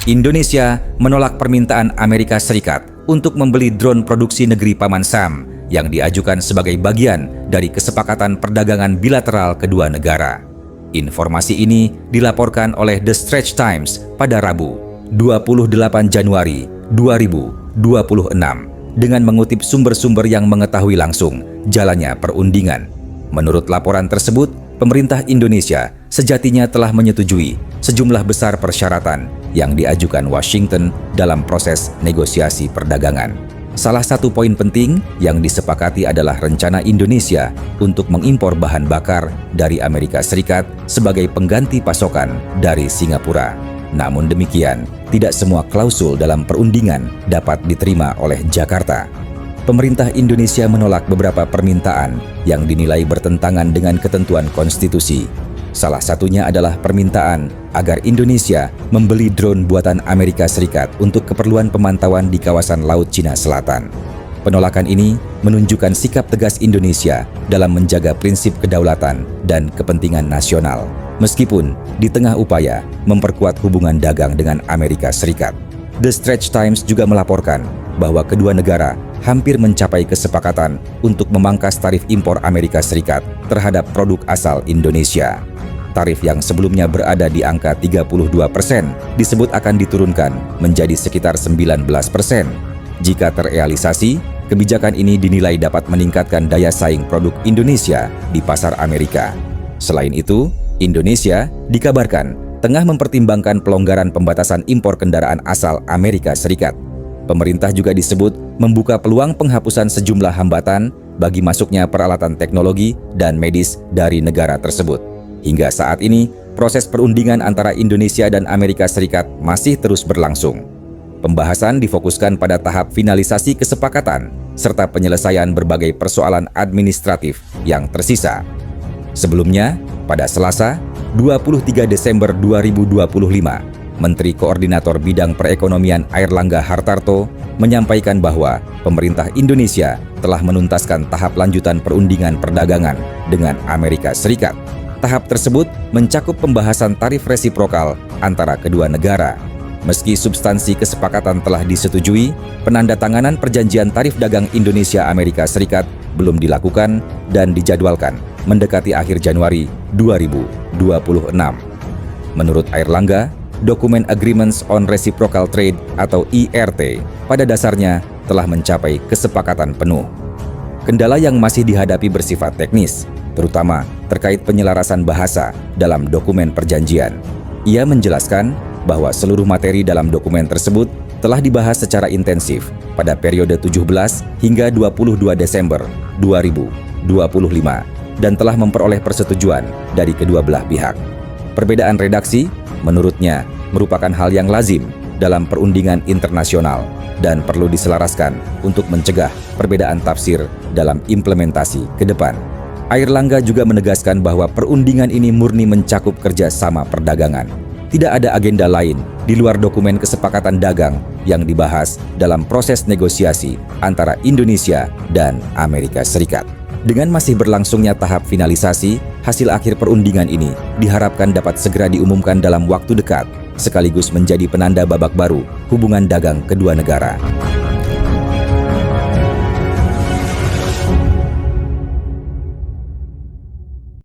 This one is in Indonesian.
Indonesia menolak permintaan Amerika Serikat untuk membeli drone produksi negeri Paman Sam yang diajukan sebagai bagian dari kesepakatan perdagangan bilateral kedua negara. Informasi ini dilaporkan oleh The Straits Times pada Rabu, 28 Januari 2026 dengan mengutip sumber-sumber yang mengetahui langsung jalannya perundingan. Menurut laporan tersebut, pemerintah Indonesia sejatinya telah menyetujui sejumlah besar persyaratan yang diajukan Washington dalam proses negosiasi perdagangan. Salah satu poin penting yang disepakati adalah rencana Indonesia untuk mengimpor bahan bakar dari Amerika Serikat sebagai pengganti pasokan dari Singapura. Namun demikian, tidak semua klausul dalam perundingan dapat diterima oleh Jakarta. Pemerintah Indonesia menolak beberapa permintaan yang dinilai bertentangan dengan ketentuan konstitusi. Salah satunya adalah permintaan agar Indonesia membeli drone buatan Amerika Serikat untuk keperluan pemantauan di kawasan Laut Cina Selatan. Penolakan ini menunjukkan sikap tegas Indonesia dalam menjaga prinsip kedaulatan dan kepentingan nasional, meskipun di tengah upaya memperkuat hubungan dagang dengan Amerika Serikat. The Straits Times juga melaporkan bahwa kedua negara hampir mencapai kesepakatan untuk memangkas tarif impor Amerika Serikat terhadap produk asal Indonesia. Tarif yang sebelumnya berada di angka 32% disebut akan diturunkan menjadi sekitar 19%. Jika terrealisasi, kebijakan ini dinilai dapat meningkatkan daya saing produk Indonesia di pasar Amerika. Selain itu, Indonesia dikabarkan tengah mempertimbangkan pelonggaran pembatasan impor kendaraan asal Amerika Serikat. Pemerintah juga disebut membuka peluang penghapusan sejumlah hambatan bagi masuknya peralatan teknologi dan medis dari negara tersebut. Hingga saat ini, proses perundingan antara Indonesia dan Amerika Serikat masih terus berlangsung. Pembahasan difokuskan pada tahap finalisasi kesepakatan serta penyelesaian berbagai persoalan administratif yang tersisa. Sebelumnya, pada Selasa, 23 Desember 2025, Menteri Koordinator Bidang Perekonomian Airlangga Hartarto menyampaikan bahwa pemerintah Indonesia telah menuntaskan tahap lanjutan perundingan perdagangan dengan Amerika Serikat. Tahap tersebut mencakup pembahasan tarif resiprokal antara kedua negara. Meski substansi kesepakatan telah disetujui, penandatanganan perjanjian tarif dagang Indonesia-Amerika Serikat belum dilakukan dan dijadwalkan mendekati akhir Januari 2026. Menurut Airlangga, dokumen Agreements on Reciprocal Trade atau IRT pada dasarnya telah mencapai kesepakatan penuh. Kendala yang masih dihadapi bersifat teknis, terutama terkait penyelarasan bahasa dalam dokumen perjanjian. Ia menjelaskan bahwa seluruh materi dalam dokumen tersebut telah dibahas secara intensif pada periode 17 hingga 22 Desember 2025 dan telah memperoleh persetujuan dari kedua belah pihak. Perbedaan redaksi, menurutnya, merupakan hal yang lazim dalam perundingan internasional dan perlu diselaraskan untuk mencegah perbedaan tafsir dalam implementasi ke depan. Airlangga juga menegaskan bahwa perundingan ini murni mencakup kerjasama perdagangan. Tidak ada agenda lain di luar dokumen kesepakatan dagang yang dibahas dalam proses negosiasi antara Indonesia dan Amerika Serikat. Dengan masih berlangsungnya tahap finalisasi, hasil akhir perundingan ini diharapkan dapat segera diumumkan dalam waktu dekat, sekaligus menjadi penanda babak baru hubungan dagang kedua negara.